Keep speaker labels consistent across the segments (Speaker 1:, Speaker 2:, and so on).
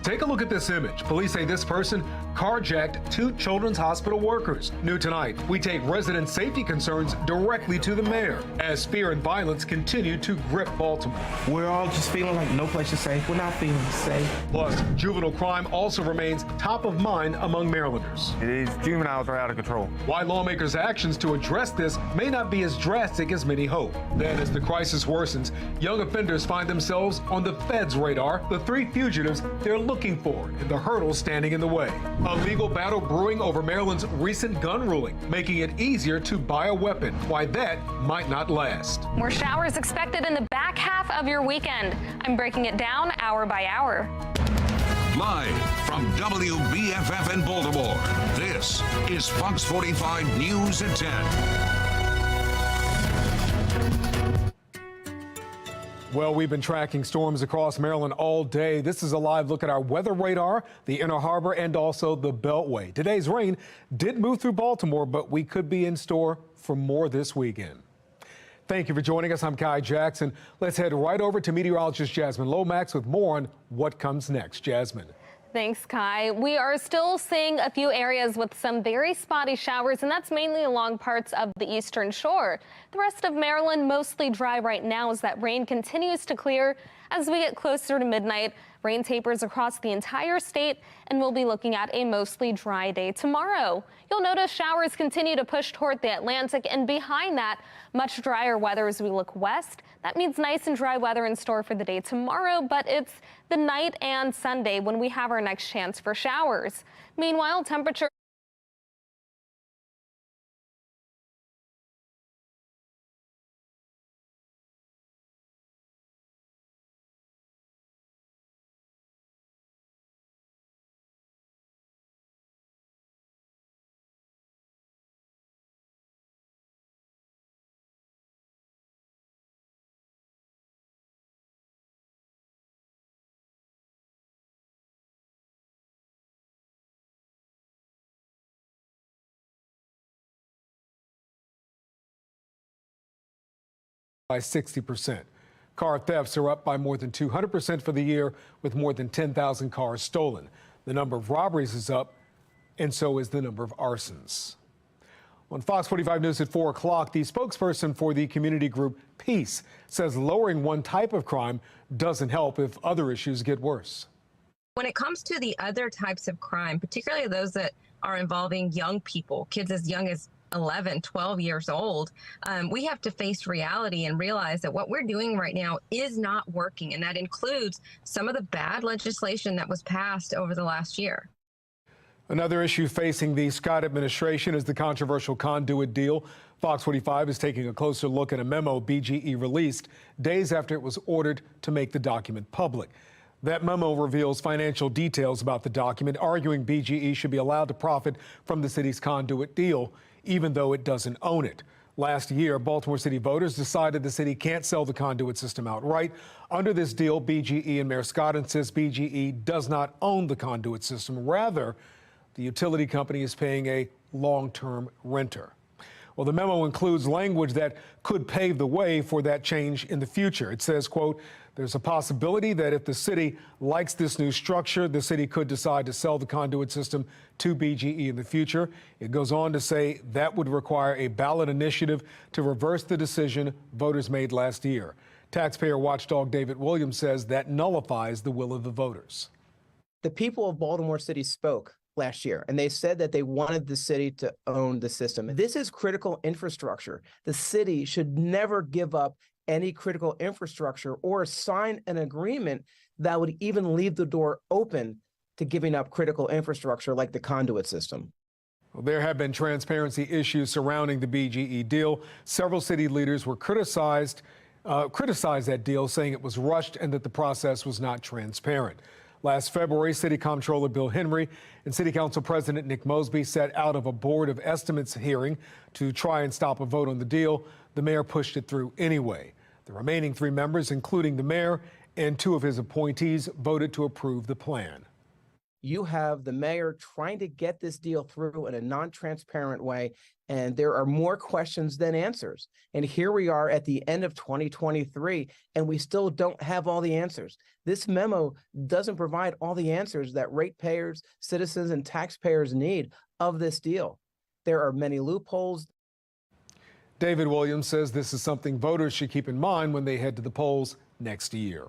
Speaker 1: Take a look at this image. Police say this person carjacked two children's hospital workers. New tonight, we take resident safety concerns directly to the mayor as fear and violence continue to grip Baltimore.
Speaker 2: We're all just feeling like no place is safe. We're not feeling safe.
Speaker 1: Plus, juvenile crime also remains top of mind among Marylanders.
Speaker 3: These juveniles are out of control.
Speaker 1: Why lawmakers' actions to address this may not be as drastic as many hope. Then, as the crisis worsens, young offenders find themselves on the Fed's radar. The three fugitives they're looking for and the hurdles standing in the way. A legal battle brewing over Maryland's recent gun ruling, making it easier to buy a weapon. Why that might not last.
Speaker 4: More showers expected in the back half of your weekend. I'm breaking it down hour by hour.
Speaker 5: Live from WBFF in Baltimore, this is Fox 45 News at 10.
Speaker 1: Well, we've been tracking storms across Maryland all day. This is a live look at our weather radar, the Inner Harbor, and also the Beltway. Today's rain did move through Baltimore, but we could be in store for more this weekend. Thank you for joining us. I'm Kai Jackson. Let's head right over to meteorologist Jasmine Lomax with more on what comes next. Jasmine.
Speaker 4: Thanks, Kai. We are still seeing a few areas with some very spotty showers, and that's mainly along parts of the eastern shore. The rest of Maryland mostly dry right now as that rain continues to clear. As we get closer to midnight, rain tapers across the entire state, and we'll be looking at a mostly dry day tomorrow. You'll notice showers continue to push toward the Atlantic, and behind that, much drier weather as we look west. That means nice and dry weather in store for the day tomorrow, but it's the night and Sunday when we have our next chance for showers. Meanwhile, temperature
Speaker 1: by 60%. Car thefts are up by more than 200% for the year, with more than 10,000 cars stolen. The number of robberies is up, and so is the number of arsons. On Fox 45 News at 4 o'clock, the spokesperson for the community group Peace says lowering one type of crime doesn't help if other issues get worse.
Speaker 6: When it comes to the other types of crime, particularly those that are involving young people, kids as young as 11, 12 years old, we have to face reality and realize that what we're doing right now is not working. And that includes some of the bad legislation that was passed over the last year.
Speaker 1: Another issue facing the Scott administration is the controversial conduit deal. Fox 45 is taking a closer look at a memo BGE released days after it was ordered to make the document public. That memo reveals financial details about the document, arguing BGE should be allowed to profit from the city's conduit deal, even though it doesn't own it. Last year, Baltimore City voters decided the city can't sell the conduit system outright. Under this deal, BGE and Mayor Scott insists BGE does not own the conduit system. Rather, the utility company is paying a long-term renter. Well, the memo includes language that could pave the way for that change in the future. It says, quote, there's a possibility that if the city likes this new structure, the city could decide to sell the conduit system to BGE in the future. It goes on to say that would require a ballot initiative to reverse the decision voters made last year. Taxpayer watchdog David Williams says that nullifies the will of the voters.
Speaker 7: The people of Baltimore City spoke last year, and they said that they wanted the city to own the system. This is critical infrastructure. The city should never give up any critical infrastructure or sign an agreement that would even leave the door open to giving up critical infrastructure like the conduit system.
Speaker 1: Well, there have been transparency issues surrounding the BGE deal. Several city leaders were criticized that deal, saying it was rushed and that the process was not transparent. Last February, City Comptroller Bill Henry and City Council President Nick Mosby sat out of a Board of Estimates hearing to try and stop a vote on the deal. The mayor pushed it through anyway. The remaining three members, including the mayor and two of his appointees, voted to approve the plan.
Speaker 7: you have the mayor trying to get this deal through in a non-transparent way, and there are more questions than answers. And here we are at the end of 2023, and we still don't have all the answers. This memo doesn't provide all the answers that ratepayers, citizens, and taxpayers need of this deal. There are many loopholes.
Speaker 1: David Williams says this is something voters should keep in mind when they head to the polls next year.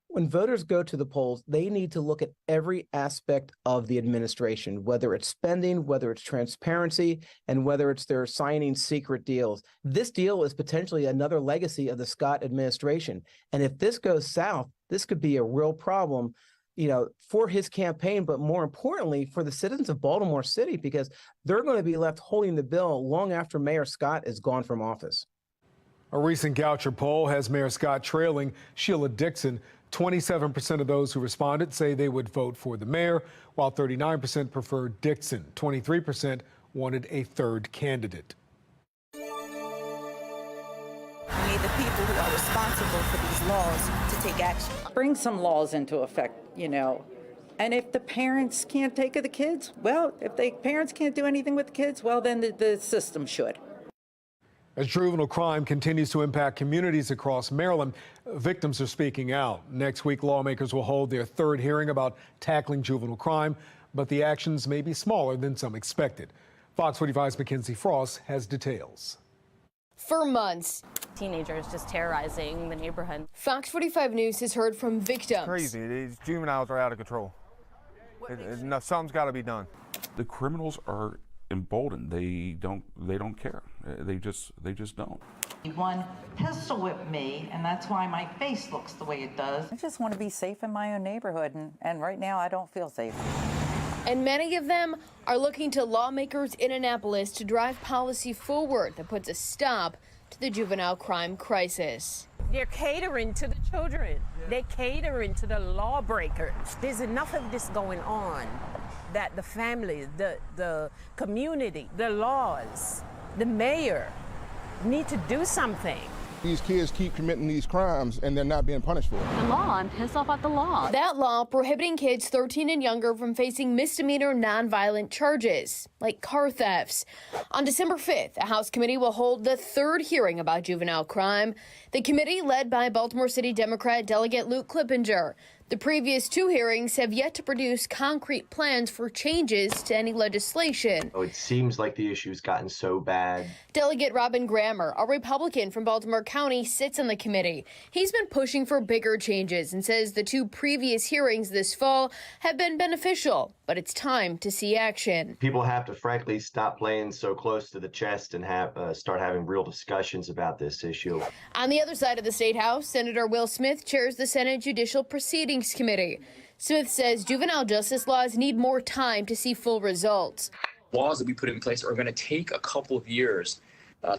Speaker 7: When voters go to the polls, they need to look at every aspect of the administration, whether it's spending, whether it's transparency, and whether it's their signing secret deals. This deal is potentially another legacy of the Scott administration. And if this goes south, this could be a real problem, for his campaign, but more importantly, for the citizens of Baltimore City, because they're going to be left holding the bill long after Mayor Scott is gone from office.
Speaker 1: A recent Goucher poll has Mayor Scott trailing Sheila Dixon. 27% of those who responded say they would vote for the mayor, while 39% preferred Dixon. 23% wanted a third candidate.
Speaker 8: We need the people who are responsible for these laws to take action.
Speaker 9: Bring some laws into effect, And if the parents can't take care of the kids, well, if the parents can't do anything with the kids, well, then the system should.
Speaker 1: As juvenile crime continues to impact communities across Maryland, victims are speaking out. Next week, lawmakers will hold their third hearing about tackling juvenile crime, but the actions may be smaller than some expected. Fox 45's Mackenzie Frost has details.
Speaker 10: For months,
Speaker 4: Teenagers just terrorizing the neighborhood.
Speaker 10: Fox 45 News has heard from victims.
Speaker 3: Crazy. These juveniles are out of control. Something's got to be done.
Speaker 11: The criminals are emboldened. They don't care. They just don't.
Speaker 12: One pistol whipped me, and that's why my face looks the way it does.
Speaker 9: I just want to be safe in my own neighborhood, and right now I don't feel safe.
Speaker 10: And many of them are looking to lawmakers in Annapolis to drive policy forward that puts a stop to the juvenile crime crisis.
Speaker 13: They're catering to the children. They're catering to the lawbreakers. There's enough of this going on that the families, the community, the laws, the mayor need to do something.
Speaker 14: These kids keep committing these crimes and they're not being punished for it.
Speaker 15: The law, I'm pissed off at the law.
Speaker 10: That law prohibiting kids 13 and younger from facing misdemeanor nonviolent charges, like car thefts. On December 5th, a House committee will hold the third hearing about juvenile crime. The committee, led by Baltimore City Democrat Delegate Luke Clippinger. The previous two hearings have yet to produce concrete plans for changes to any legislation.
Speaker 16: It seems like the issue's gotten so bad.
Speaker 10: Delegate Robin Grammer, a Republican from Baltimore County, sits on the committee. He's been pushing for bigger changes and says the two previous hearings this fall have been beneficial, but it's time to see action.
Speaker 16: People have to, frankly, stop playing so close to the chest and start having real discussions about this issue.
Speaker 10: On the other side of the State House, Senator Will Smith chairs the Senate Judicial Proceedings Committee. Smith says juvenile justice laws need more time to see full results.
Speaker 17: Laws that we put in place are going to take a couple of years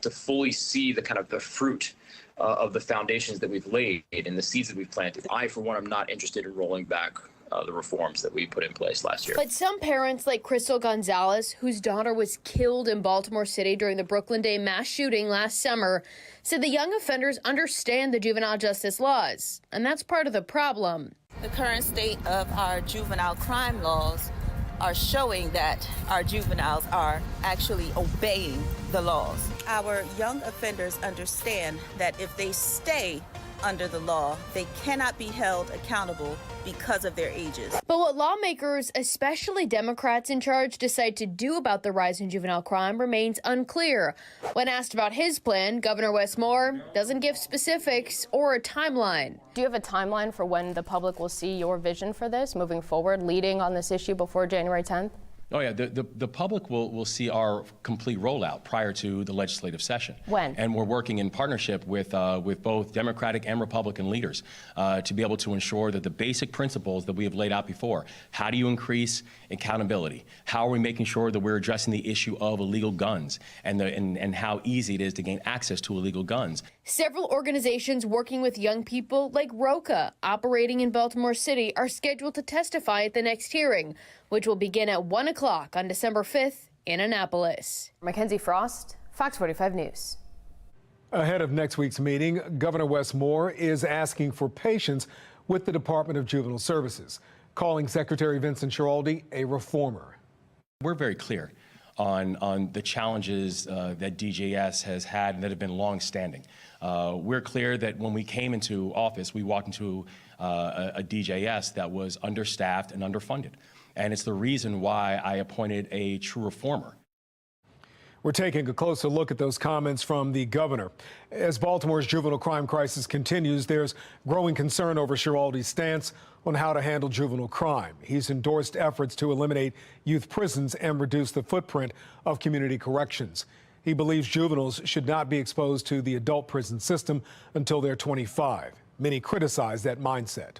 Speaker 17: to fully see the fruit of the foundations that we've laid and the seeds that we've planted. I, for one, am not interested in rolling back the reforms that we put in place last year.
Speaker 10: But some parents, like Crystal Gonzalez, whose daughter was killed in Baltimore City during the Brooklyn Day mass shooting last summer, said the young offenders understand the juvenile justice laws, and that's part of the problem.
Speaker 8: The current state of our juvenile crime laws are showing that our juveniles are actually obeying the laws. Our young offenders understand that if they stay under the law, they cannot be held accountable because of their ages.
Speaker 10: But what lawmakers, especially Democrats in charge, decide to do about the rise in juvenile crime remains unclear. When asked about his plan, Governor Wes Moore doesn't give specifics or a timeline.
Speaker 4: Do you have a timeline for when the public will see your vision for this moving forward, leading on this issue before January 10th?
Speaker 18: Oh, yeah. The public will see our complete rollout prior to the legislative session.
Speaker 4: When?
Speaker 18: And we're working in partnership with both Democratic and Republican leaders to be able to ensure that the basic principles that we have laid out before, how do you increase accountability? How are we making sure that we're addressing the issue of illegal guns and how easy it is to gain access to illegal guns?
Speaker 10: Several organizations working with young people, like ROCA, operating in Baltimore City, are scheduled to testify at the next hearing, which will begin at 1 o'clock on December 5th in Annapolis.
Speaker 4: Mackenzie Frost, Fox 45 News.
Speaker 1: Ahead of next week's meeting, Governor Wes Moore is asking for patience with the Department of Juvenile Services. calling Secretary Vincent Schiraldi a reformer.
Speaker 18: We're very clear on the challenges that DJS has had and that have been long-standing. We're clear that when we came into office, we walked into a DJS that was understaffed and underfunded. And it's the reason why I appointed a true reformer.
Speaker 1: We're taking a closer look at those comments from the governor. As Baltimore's juvenile crime crisis continues, there's growing concern over Schiraldi's stance on how to handle juvenile crime. He's endorsed efforts to eliminate youth prisons and reduce the footprint of community corrections. He believes juveniles should not be exposed to the adult prison system until they're 25. Many criticize that mindset.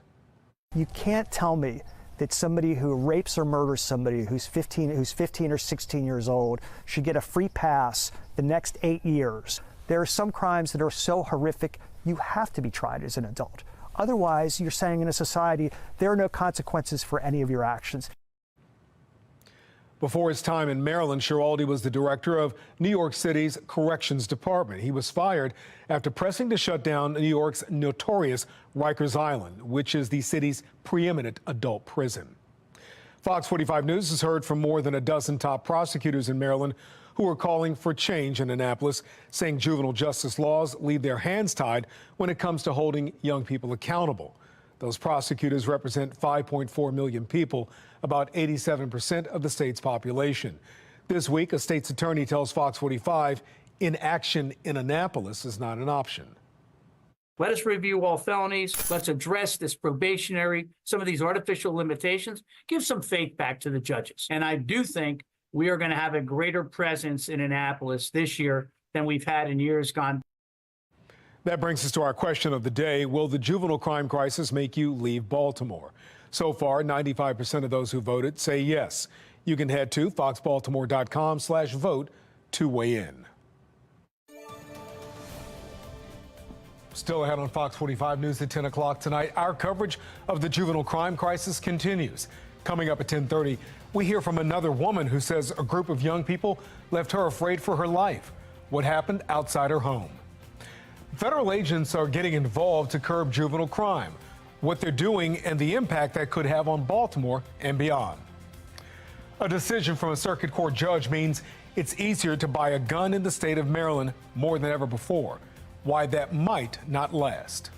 Speaker 19: You can't tell me that somebody who rapes or murders somebody who's 15 or 16 years old should get a free pass the next 8 years. There are some crimes that are so horrific, you have to be tried as an adult. Otherwise, you're saying in a society, there are no consequences for any of your actions.
Speaker 1: Before his time in Maryland, Schiraldi was the director of New York City's Corrections Department. He was fired after pressing to shut down New York's notorious Rikers Island, which is the city's preeminent adult prison. Fox 45 News has heard from more than a dozen top prosecutors in Maryland who are calling for change in Annapolis, saying juvenile justice laws leave their hands tied when it comes to holding young people accountable. Those prosecutors represent 5.4 million people, about 87% of the state's population. This week, a state's attorney tells Fox 45 inaction in Annapolis is not an option.
Speaker 20: Let us review all felonies. Let's address this probationary, some of these artificial limitations, give some faith back to the judges. And I do think we are going to have a greater presence in Annapolis this year than we've had in years gone.
Speaker 1: That brings us to our question of the day. Will the juvenile crime crisis make you leave Baltimore? So far, 95% of those who voted say yes. You can head to foxbaltimore.com/vote to weigh in. Still ahead on Fox 45 News at 10 o'clock tonight, our coverage of the juvenile crime crisis continues. Coming up at 10:30, we hear from another woman who says a group of young people left her afraid for her life. What happened outside her home? Federal agents are getting involved to curb juvenile crime, what they're doing and the impact that could have on Baltimore and beyond. A decision from a circuit court judge means it's easier to buy a gun in the state of Maryland more than ever before. Why that might not last.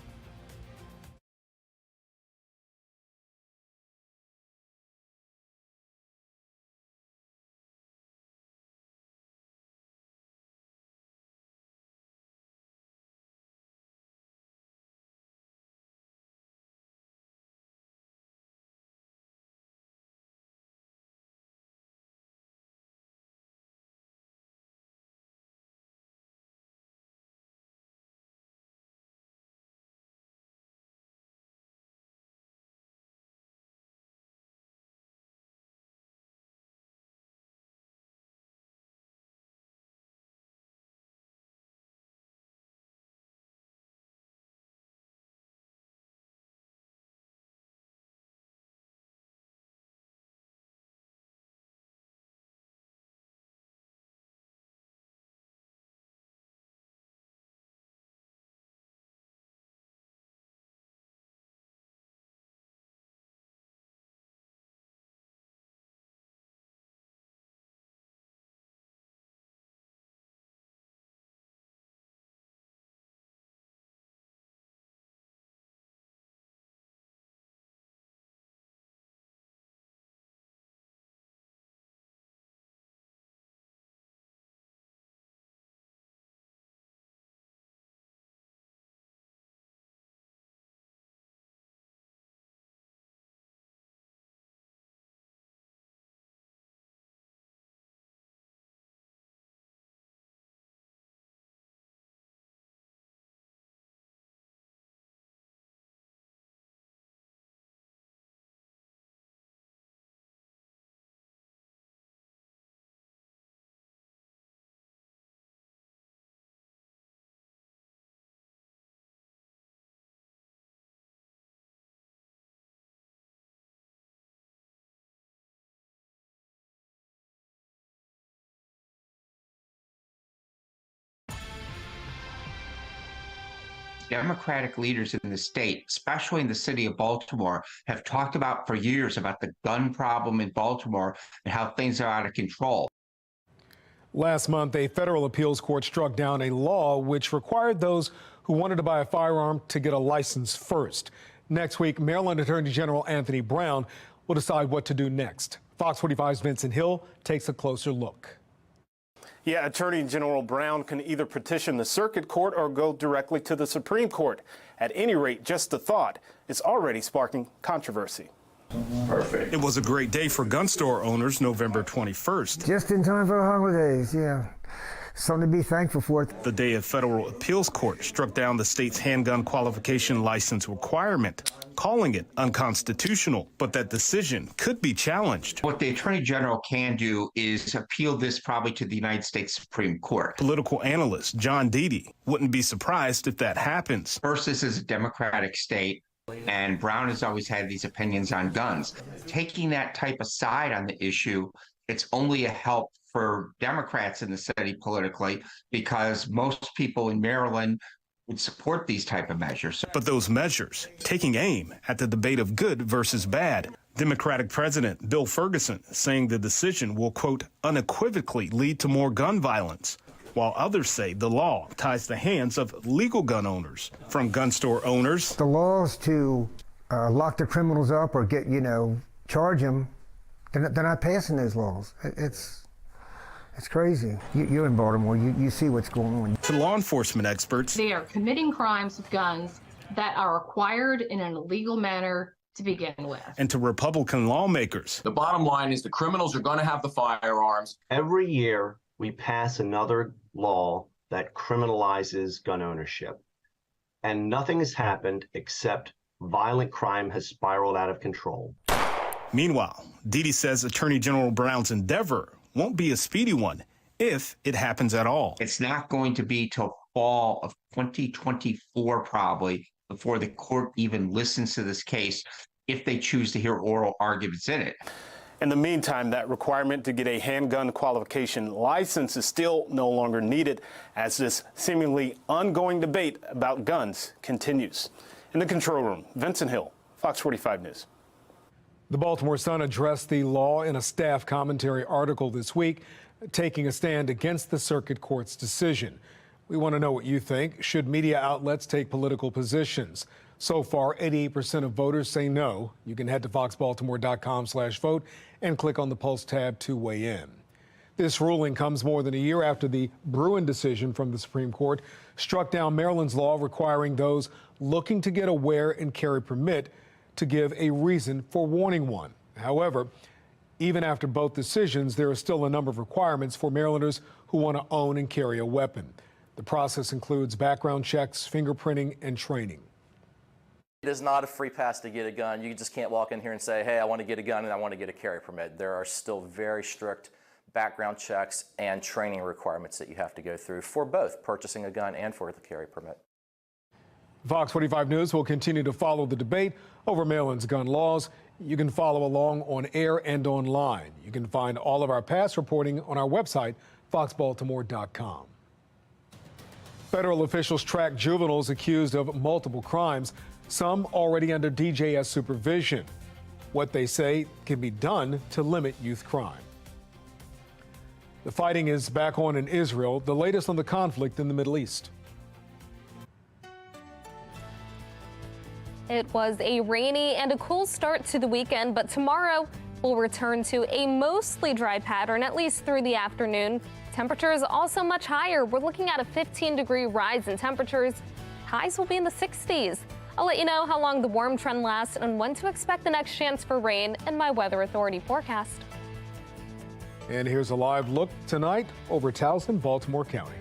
Speaker 21: Democratic leaders in the state, especially in the city of Baltimore, have talked about for years about the gun problem in Baltimore and how things are out of control.
Speaker 1: Last month, a federal appeals court struck down a law which required those who wanted to buy a firearm to get a license first. Next week, Maryland Attorney General Anthony Brown will decide what to do next. Fox 45's Vincent Hill takes a closer look.
Speaker 22: Yeah, Attorney General Brown can either petition the circuit court or go directly to the Supreme Court. At any rate, just the thought is already sparking controversy.
Speaker 21: Perfect.
Speaker 22: It was a great day for gun store owners November 21st.
Speaker 23: Just in time for the holidays, yeah. Something to be thankful for.
Speaker 22: The day a federal appeals court struck down the state's handgun qualification license requirement, calling it unconstitutional, but that decision could be challenged.
Speaker 21: What the Attorney General can do is appeal this probably to the United States Supreme Court.
Speaker 22: Political analyst John Deedy wouldn't be surprised if that happens.
Speaker 21: First, this is a Democratic state, and Brown has always had these opinions on guns. Taking that type of side on the issue, it's only a help for Democrats in the city politically, because most people in Maryland would support these type of measures.
Speaker 22: But those measures taking aim at the debate of good versus bad. Democratic President Bill Ferguson saying the decision will, quote, unequivocally lead to more gun violence, while others say the law ties the hands of legal gun owners. From gun store owners,
Speaker 23: the laws to lock the criminals up or get, charge them, they're not passing those laws. It's crazy. You're in Baltimore. You see what's going on.
Speaker 22: To law enforcement experts,
Speaker 15: They are committing crimes with guns that are acquired in an illegal manner to begin with.
Speaker 22: And to Republican lawmakers,
Speaker 24: the bottom line is the criminals are going to have the firearms.
Speaker 16: Every year, we pass another law that criminalizes gun ownership. And nothing has happened except violent crime has spiraled out of control.
Speaker 22: Meanwhile, Deedy says Attorney General Brown's endeavor won't be a speedy one if it happens at all.
Speaker 21: It's not going to be till fall of 2024 probably before the court even listens to this case, if they choose to hear oral arguments in it.
Speaker 22: In the meantime, that requirement to get a handgun qualification license is still no longer needed as this seemingly ongoing debate about guns continues. In the control room, Vincent Hill, Fox 45 News.
Speaker 1: The Baltimore Sun addressed the law in a staff commentary article this week, taking a stand against the circuit court's decision. We want to know what you think. Should media outlets take political positions? So far, 88% of voters say no. You can head to foxbaltimore.com/vote and click on the Pulse tab to weigh in. This ruling comes more than a year after the Bruin decision from the Supreme Court struck down Maryland's law requiring those looking to get a wear and carry permit to give a reason for wanting one. However, even after both decisions, there are still a number of requirements for Marylanders who want to own and carry a weapon. The process includes background checks, fingerprinting, and training.
Speaker 25: It is not a free pass to get a gun. You just can't walk in here and say, hey, I want to get a gun and I want to get a carry permit. There are still very strict background checks and training requirements that you have to go through for both purchasing a gun and for the carry permit.
Speaker 1: Fox 45 News will continue to follow the debate over Maryland's gun laws. You can follow along on air and online. You can find all of our past reporting on our website, foxbaltimore.com. Federal officials track juveniles accused of multiple crimes, some already under DJS supervision. What they say can be done to limit youth crime. The fighting is back on in Israel, the latest on the conflict in the Middle East.
Speaker 4: It was a rainy and a cool start to the weekend, but tomorrow will return to a mostly dry pattern, at least through the afternoon. Temperatures also much higher. We're looking at a 15-degree rise in temperatures. Highs will be in the 60s. I'll let you know how long the warm trend lasts and when to expect the next chance for rain in my Weather Authority forecast.
Speaker 1: And here's a live look tonight over Towson, Baltimore County.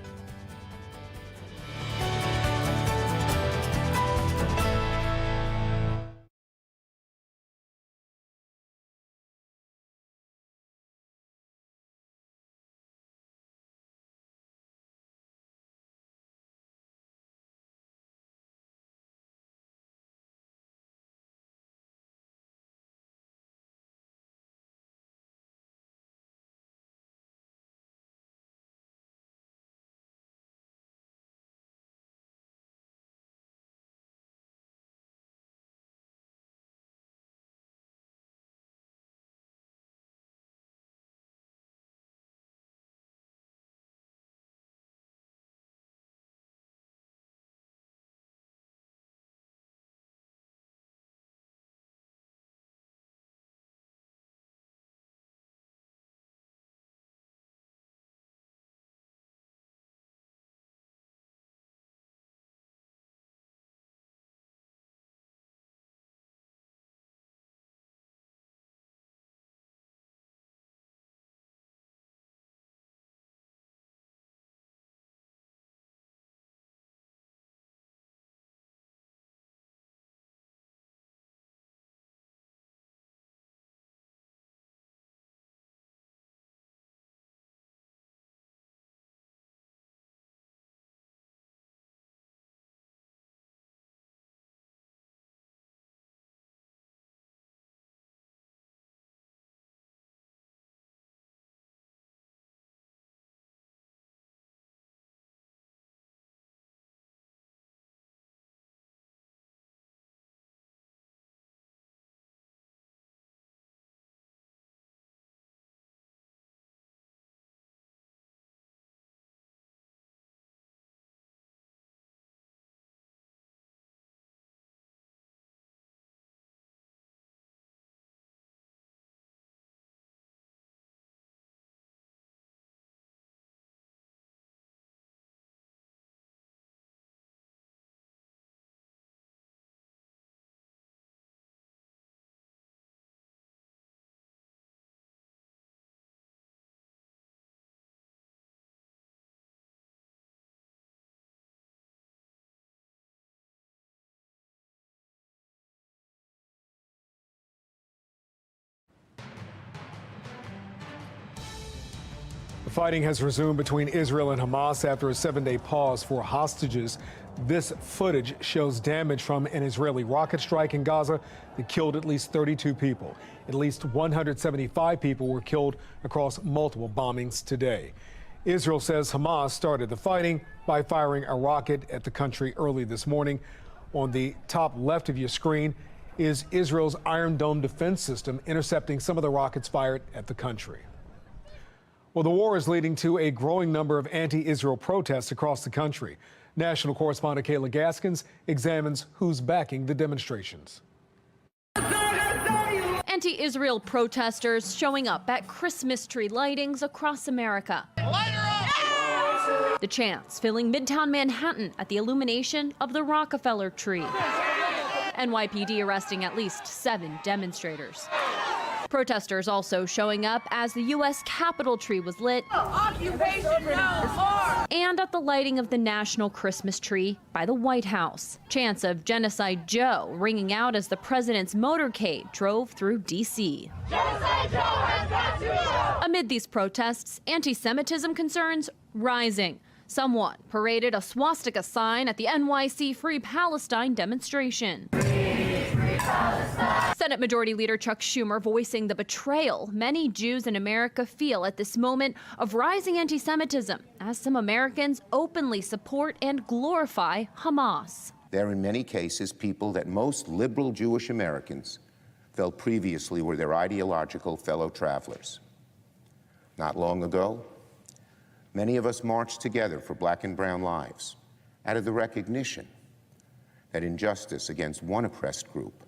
Speaker 1: The fighting has resumed between Israel and Hamas after a 7-day pause for hostages. This footage shows damage from an Israeli rocket strike in Gaza that killed at least 32 people. At least 175 people were killed across multiple bombings today. Israel says Hamas started the fighting by firing a rocket at the country early this morning. On the top left of your screen is Israel's Iron Dome defense system intercepting some of the rockets fired at the country. Well, the war is leading to a growing number of anti-Israel protests across the country. National correspondent Kayla Gaskins examines who's backing the demonstrations.
Speaker 2: Anti-Israel protesters showing up at Christmas tree lightings across America. The chants filling Midtown Manhattan at the illumination of the Rockefeller tree. NYPD arresting at least 7 demonstrators. Protesters also showing up as the U.S. Capitol tree was lit. Occupation no more! And at the lighting of the national Christmas tree by the White House. Chants of Genocide Joe ringing out as the president's motorcade drove through D.C. Genocide Joe has got to go! Amid these protests, anti-Semitism concerns rising. Someone paraded a swastika sign at the NYC Free Palestine demonstration. Senate Majority Leader Chuck Schumer voicing the betrayal many Jews in America feel at this moment of rising anti-Semitism as some Americans openly support and glorify Hamas.
Speaker 3: They're in many cases people that most liberal Jewish Americans felt previously were their ideological fellow travelers. Not long ago, many of us marched together for black and brown lives out of the recognition that injustice against one oppressed group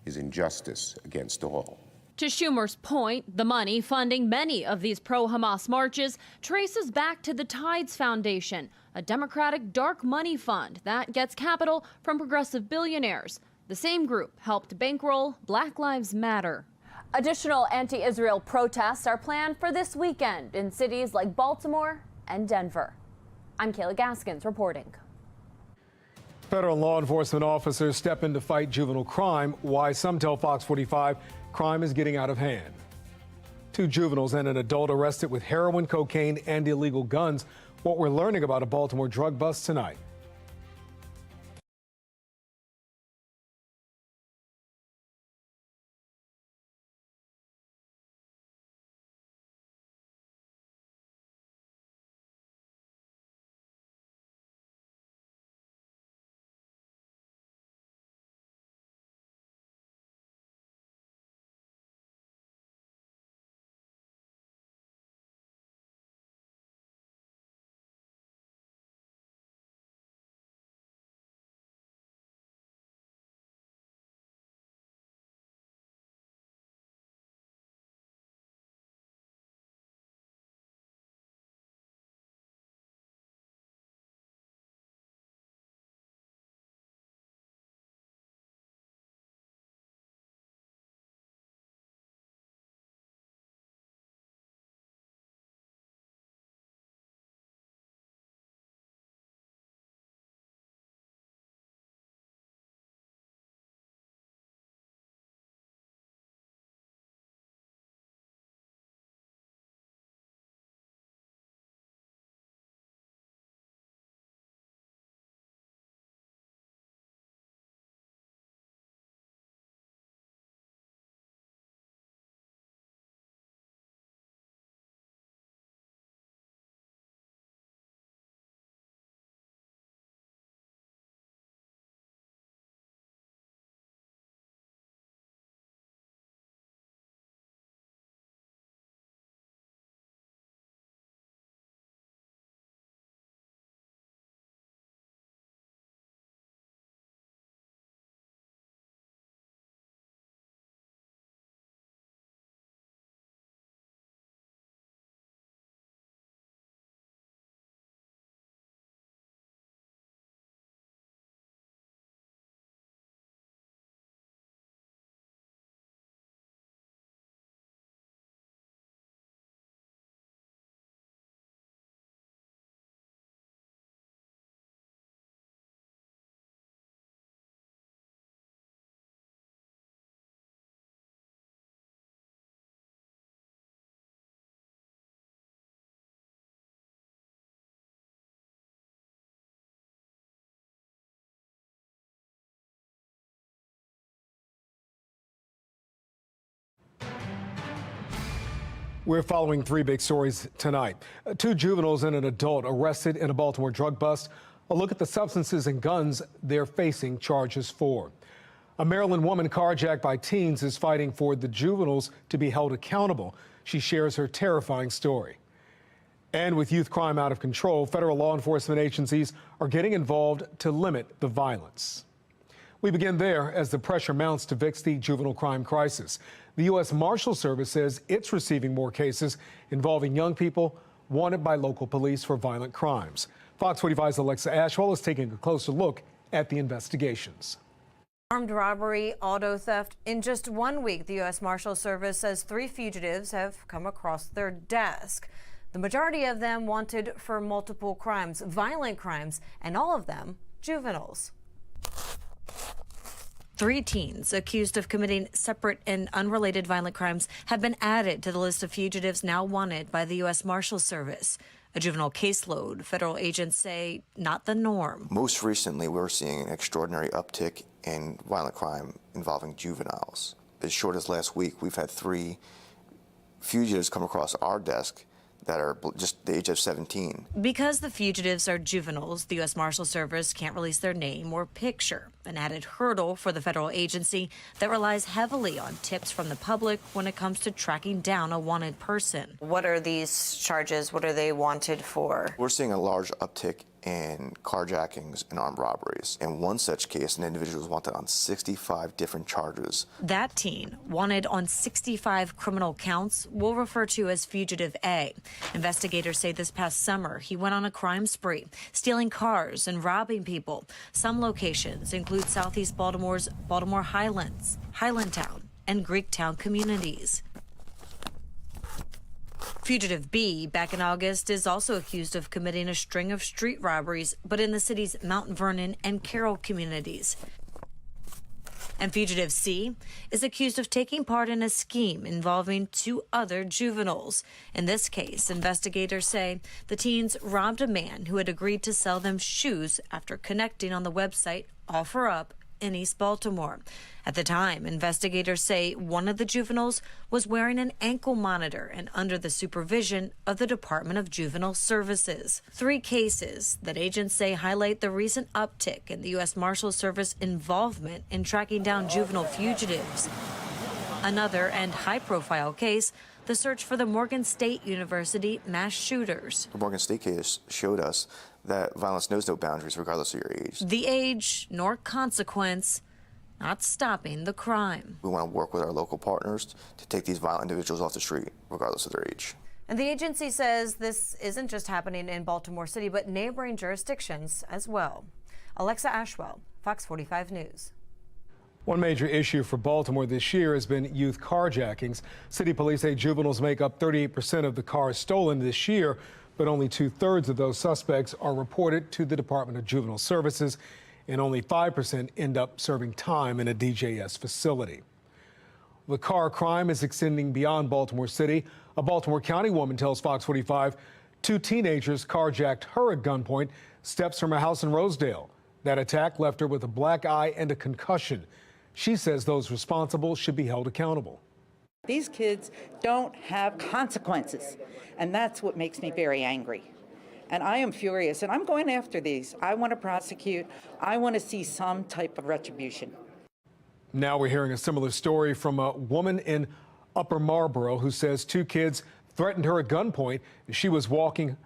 Speaker 3: is injustice against all.
Speaker 2: To Schumer's point, the money funding many of these pro-Hamas marches traces back to the Tides Foundation, a Democratic dark money fund that gets capital from progressive billionaires. The same group helped bankroll Black Lives Matter. Additional anti-Israel protests are planned for this weekend in cities like Baltimore and Denver. I'm Kayla Gaskins reporting.
Speaker 1: Federal law enforcement officers step in to fight juvenile crime. Why some tell Fox 45 crime is getting out of hand. 2 juveniles and an adult arrested with heroin, cocaine, and illegal guns. What we're learning about a Baltimore drug bust tonight. We're following three big stories tonight. Two juveniles and an adult arrested in a Baltimore drug bust. A look at the substances and guns they're facing charges for. A Maryland woman carjacked by teens is fighting for the juveniles to be held accountable. She shares her terrifying story. And with youth crime out of control, federal law enforcement agencies are getting involved to limit the violence. We begin there as the pressure mounts to fix the juvenile crime crisis. The U.S. Marshal Service says it's receiving more cases involving young people wanted by local police for violent crimes. Fox 45's Alexa Ashwell is taking a closer look at the investigations.
Speaker 5: Armed robbery, auto theft. In just 1 week, the U.S. Marshal Service says 3 fugitives have come across their desk. The majority of them wanted for multiple crimes, violent crimes, and all of them juveniles. 3 teens accused of committing separate and unrelated violent crimes have been added to the list of fugitives now wanted by the U.S. Marshal Service. A juvenile caseload, federal agents say, not the norm.
Speaker 6: Most recently, we're seeing an extraordinary uptick in violent crime involving juveniles. As short as last week, we've had 3 fugitives come across our desk that are just the age of 17.
Speaker 5: Because the fugitives are juveniles, the U.S. Marshal Service can't release their name or picture, an added hurdle for the federal agency that relies heavily on tips from the public when it comes to tracking down a wanted person.
Speaker 7: What are these charges? What are they wanted for?
Speaker 6: We're seeing a large uptick in carjackings and armed robberies. In one such case, an individual was wanted on 65 different charges.
Speaker 5: That teen, wanted on 65 criminal counts, we'll refer to as Fugitive A. Investigators say this past summer, he went on a crime spree, stealing cars and robbing people. Some locations include Southeast Baltimore's Baltimore Highlands, Highlandtown, and Greektown communities. Fugitive B, back in August, is also accused of committing a string of street robberies, but in the city's Mount Vernon and Carroll communities. And Fugitive C is accused of taking part in a scheme involving 2 other juveniles. In this case, investigators say the teens robbed a man who had agreed to sell them shoes after connecting on the website OfferUp in East Baltimore. At the time, investigators say one of the juveniles was wearing an ankle monitor and under the supervision of the Department of Juvenile Services. 3 cases that agents say highlight the recent uptick in the U.S. Marshal Service involvement in tracking down juvenile fugitives. Another and high-profile case, the search for the Morgan State University mass shooters.
Speaker 6: The Morgan State case showed us that violence knows no boundaries regardless of your age.
Speaker 5: The age nor consequence not stopping the crime.
Speaker 6: We want to work with our local partners to take these violent individuals off the street regardless of their age.
Speaker 5: And the agency says this isn't just happening in Baltimore City, but neighboring jurisdictions as well. Alexa Ashwell, Fox 45 News.
Speaker 1: One major issue for Baltimore this year has been youth carjackings. City police say juveniles make up 38% of the cars stolen this year, but only 2/3 of those suspects are reported to the Department of Juvenile Services, and only 5% end up serving time in a DJS facility. The car crime is extending beyond Baltimore City. A Baltimore County woman tells Fox 45 2 teenagers carjacked her at gunpoint steps from her house in Rosedale. That attack left her with a black eye and a concussion. She says those responsible should be held accountable.
Speaker 9: These kids don't have consequences, and that's what makes me very angry. And I am furious, and I'm going after these. I want to prosecute. I want to see some type of retribution.
Speaker 1: Now we're hearing a similar story from a woman in Upper Marlboro who says 2 kids threatened her at gunpoint as she was walking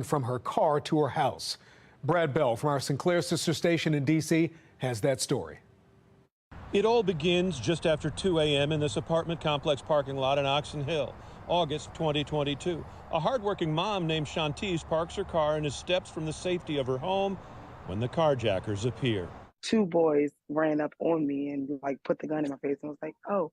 Speaker 1: from her car to her house. Brad Bell from our Sinclair sister station in D.C. has that story.
Speaker 11: It all begins just after 2 a.m. in this apartment complex parking lot in Oxon Hill, August 2022. A hardworking mom named Shantice parks her car and is steps from the safety of her home when the carjackers appear.
Speaker 12: 2 boys ran up on me and put the gun in my face and was like, "Oh,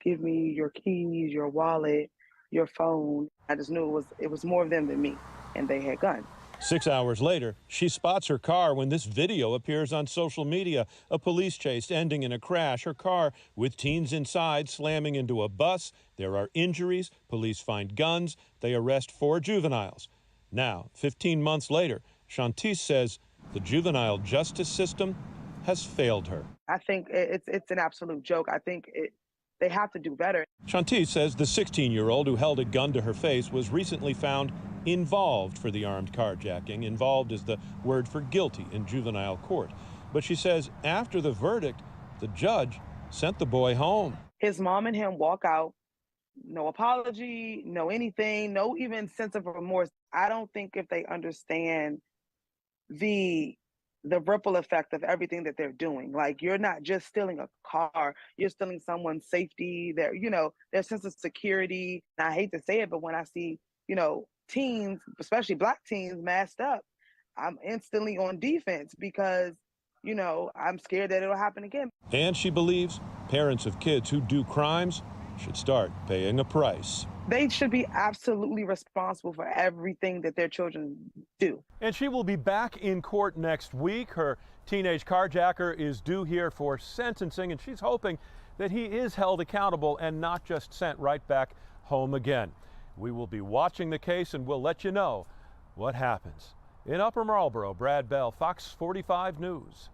Speaker 12: give me your keys, your wallet, your phone." I just knew it was more of them than me, and they had guns.
Speaker 11: 6 hours later, she spots her car when this video appears on social media. A police chase ending in a crash. Her car with teens inside slamming into a bus. There are injuries. Police find guns. They arrest 4 juveniles. Now, 15 months later, Shantice says the juvenile justice system has failed her.
Speaker 12: I think it's an absolute joke. I think They have to do better.
Speaker 11: Shantice says the 16-year-old who held a gun to her face was recently found involved for the armed carjacking. Involved is the word for guilty in juvenile court. But she says after the verdict, the judge sent the boy home.
Speaker 12: His mom and him walk out, no apology, no anything, no even sense of remorse. I don't think if they understand the ripple effect of everything that they're doing. Like, you're not just stealing a car, you're stealing someone's safety, their sense of security. And I hate to say it, but when I see, teens, especially Black teens, masked up, I'm instantly on defense because, I'm scared that it'll happen again.
Speaker 11: And she believes parents of kids who do crimes should start paying a price.
Speaker 12: They should be absolutely responsible for everything that their children do.
Speaker 11: And she will be back in court next week. Her teenage carjacker is due here for sentencing, and she's hoping that he is held accountable and not just sent right back home again. We will be watching the case, and we'll let you know what happens. In Upper Marlboro, Brad Bell, Fox 45 News.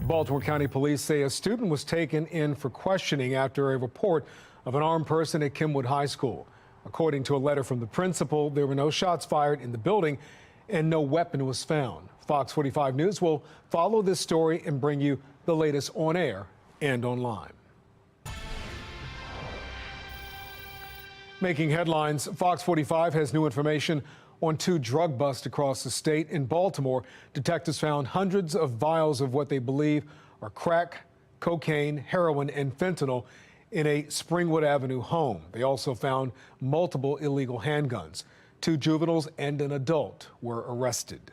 Speaker 1: Baltimore County Police say a student was taken in for questioning after a report of an armed person at Kenwood High School. According to a letter from the principal, there were no shots fired in the building and no weapon was found. Fox 45 News will follow this story and bring you the latest on air and online. Making headlines, Fox 45 has new information on 2 drug busts across the state. In Baltimore, detectives found hundreds of vials of what they believe are crack, cocaine, heroin, and fentanyl in a Springwood Avenue home. They also found multiple illegal handguns. 2 juveniles and an adult were arrested.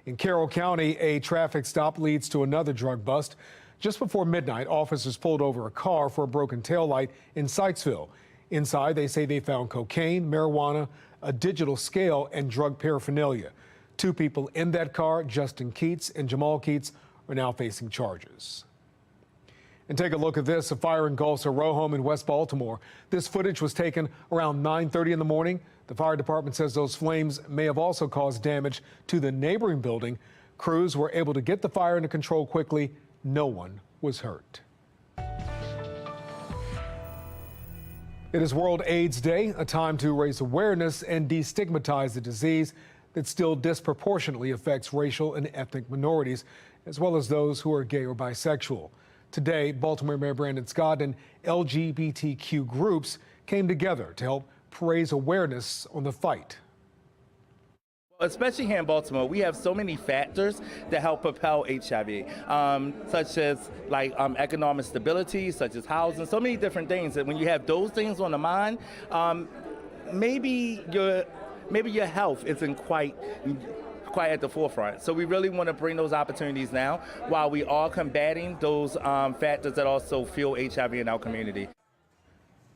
Speaker 1: In Carroll County, a traffic stop leads to another drug bust. Just before midnight, officers pulled over a car for a broken taillight in Sykesville. Inside, they say they found cocaine, marijuana, a digital scale, and drug paraphernalia. 2 people in that car, Justin Keats and Jamal Keats, are now facing charges. And take a look at this, a fire engulfs a row home in West Baltimore. This footage was taken around 9:30 in the morning. The fire department says those flames may have also caused damage to the neighboring building. Crews were able to get the fire under control quickly. No one was hurt. It is World AIDS Day, a time to raise awareness and destigmatize the disease that still disproportionately affects racial and ethnic minorities, as well as those who are gay or bisexual. Today, Baltimore Mayor Brandon Scott and LGBTQ groups came together to help raise awareness on the fight.
Speaker 8: Especially here in Baltimore, we have so many factors that help propel HIV, such as economic stability, such as housing, so many different things. And when you have those things on the mind, maybe your health isn't quite at the forefront. So we really want to bring those opportunities now while we are combating those factors that also fuel HIV in our community.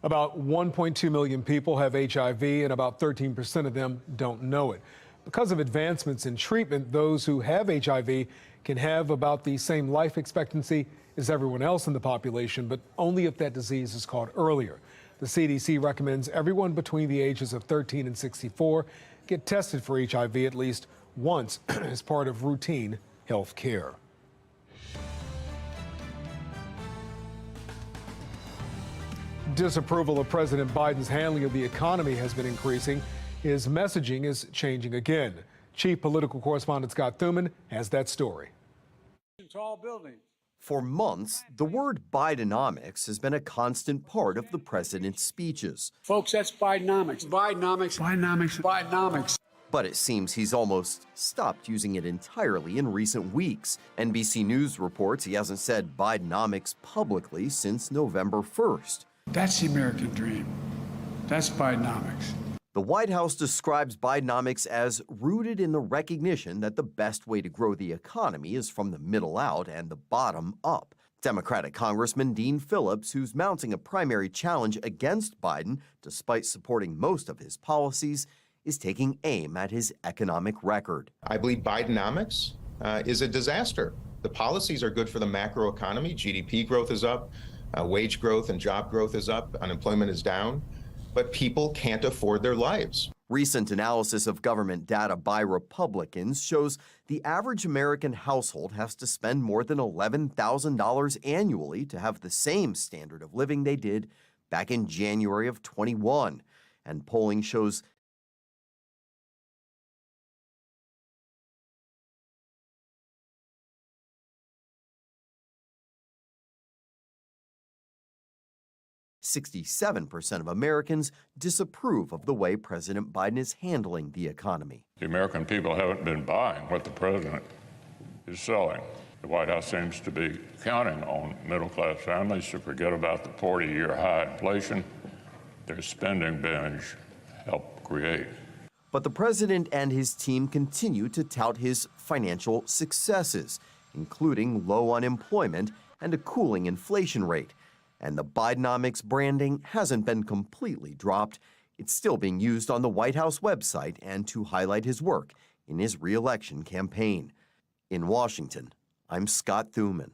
Speaker 1: About 1.2 million people have HIV, and about 13% of them don't know it. Because of advancements in treatment, those who have HIV can have about the same life expectancy as everyone else in the population, but only if that disease is caught earlier. The CDC recommends everyone between the ages of 13 and 64 get tested for HIV at least once as part of routine health care. Disapproval of President Biden's handling of the economy has been increasing. His messaging is changing again. Chief political correspondent Scott Thuman has that story.
Speaker 10: Tall buildings.
Speaker 13: For months, the word Bidenomics has been a constant part of the president's speeches.
Speaker 10: Folks, that's Bidenomics. Bidenomics. Bidenomics. Bidenomics.
Speaker 13: But it seems he's almost stopped using it entirely in recent weeks. NBC News reports he hasn't said Bidenomics publicly since November 1st.
Speaker 10: That's the American dream. That's Bidenomics.
Speaker 13: The White House describes Bidenomics as rooted in the recognition that the best way to grow the economy is from the middle out and the bottom up. Democratic Congressman Dean Phillips, who's mounting a primary challenge against Biden despite supporting most of his policies, is taking aim at his economic record.
Speaker 14: I believe Bidenomics is a disaster. The policies are good for the macroeconomy. GDP growth is up, wage growth and job growth is up, unemployment is down. But people can't afford their lives.
Speaker 13: Recent analysis of government data by Republicans shows the average American household has to spend more than $11,000 annually to have the same standard of living they did back in January of 21. And polling shows .67% of Americans disapprove of the way President Biden is handling the economy.
Speaker 17: The American people haven't been buying what the president is selling. The White House seems to be counting on middle-class families to forget about the 40-year high inflation their spending binge helped create.
Speaker 13: But the president and his team continue to tout his financial successes, including low unemployment and a cooling inflation rate. And the Bidenomics branding hasn't been completely dropped. It's still being used on the White House website and to highlight his work in his re-election campaign. In Washington, I'm Scott Thuman.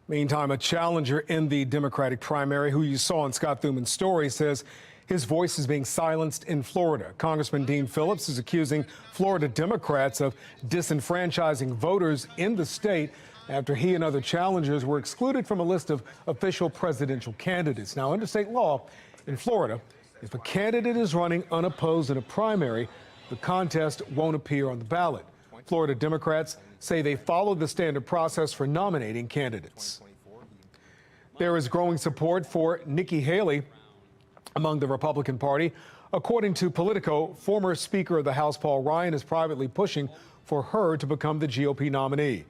Speaker 1: Meantime, a challenger in the Democratic primary, who you saw in Scott Thuman's story, says his voice is being silenced in Florida. Congressman Dean Phillips is accusing Florida Democrats of disenfranchising voters in the state after he and other challengers were excluded from a list of official presidential candidates. Now, under state law in Florida, if a candidate is running unopposed in a primary, the contest won't appear on the ballot. Florida Democrats say they follow the standard process for nominating candidates. There is growing support for Nikki Haley among the Republican Party. According to Politico, former Speaker of the House Paul Ryan is privately pushing for her to become the GOP nominee.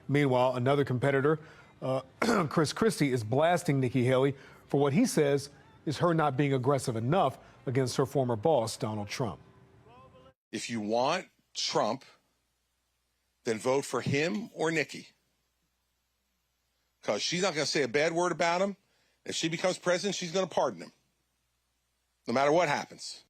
Speaker 1: Meanwhile, another competitor, Chris Christie, is blasting Nikki Haley for what he says is her not being aggressive enough against her former boss, Donald Trump.
Speaker 18: If you want Trump, then vote for him or Nikki. Because she's not going to say a bad word about him. If she becomes president, she's going to pardon him, no matter what happens.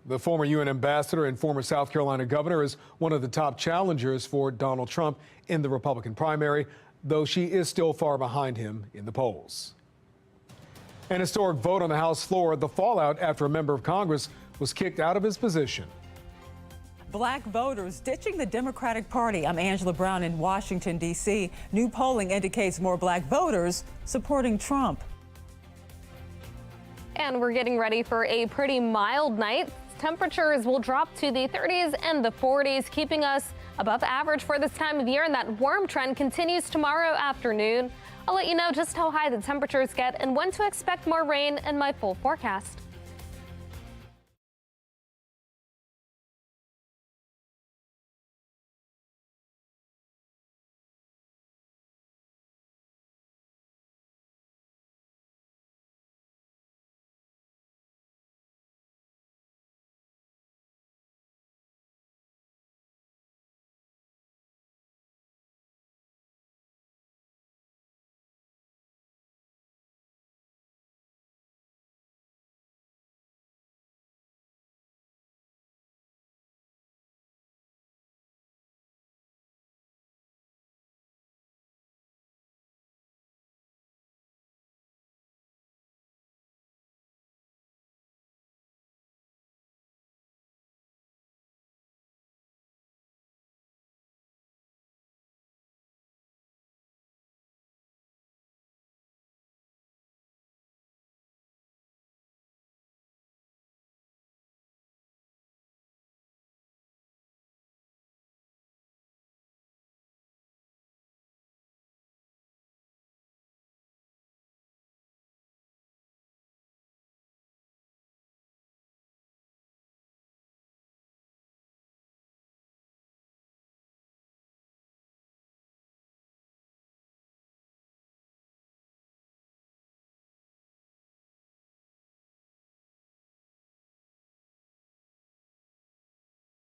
Speaker 1: The former UN ambassador and former South Carolina governor is one of the top challengers for Donald Trump in the Republican primary, though she is still far behind him in the polls. An historic vote on the House floor, the fallout after a member of Congress was kicked out of his position.
Speaker 19: Black voters ditching the Democratic Party. I'm Angela Brown in Washington, D.C. New polling indicates more black voters supporting Trump.
Speaker 4: And we're getting ready for a pretty mild night. Temperatures will drop to the 30s and the 40s, keeping us above average for this time of year, and that warm trend continues tomorrow afternoon. I'll let you know just how high the temperatures get and when to expect more rain in my full forecast.